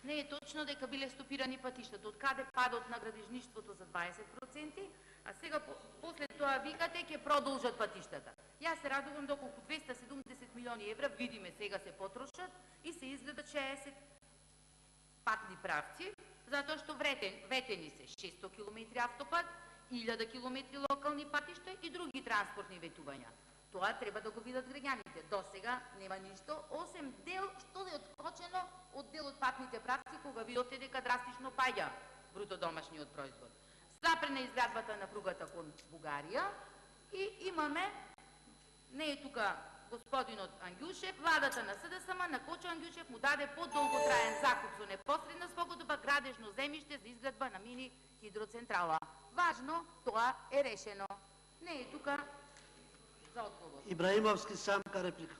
Не е точно дека биле стопирани патиштата. Од каде падот на градежништвото за 20%, а сега после тоа викате ќе продолжат патиштата. Јас се радувам доколку 270 милиони евра, видиме сега се потрошат и се изгледа 60 патни правци, затоа што ветени се 600 км автопат, 1000 км локални патишта и други транспортни ветувања. Тоа треба да го видат граѓаните. До сега нема ништо, осем дел што е откочено од дел од патните правци, кога видите дека драстично паѓа бруто домашниот производ. Запрена изградбата на пругата кон Бугарија и имаме, не е тука господинот Ангјушев, владата на СДСМ на Кочо Ангјушев му даде подолготраен закуп за непосредна спогодба градежно земјиште за изградба на мини хидроцентрала. Важно, тоа е решено. Не е тука за одговор. Ибраимовски, самка реплика.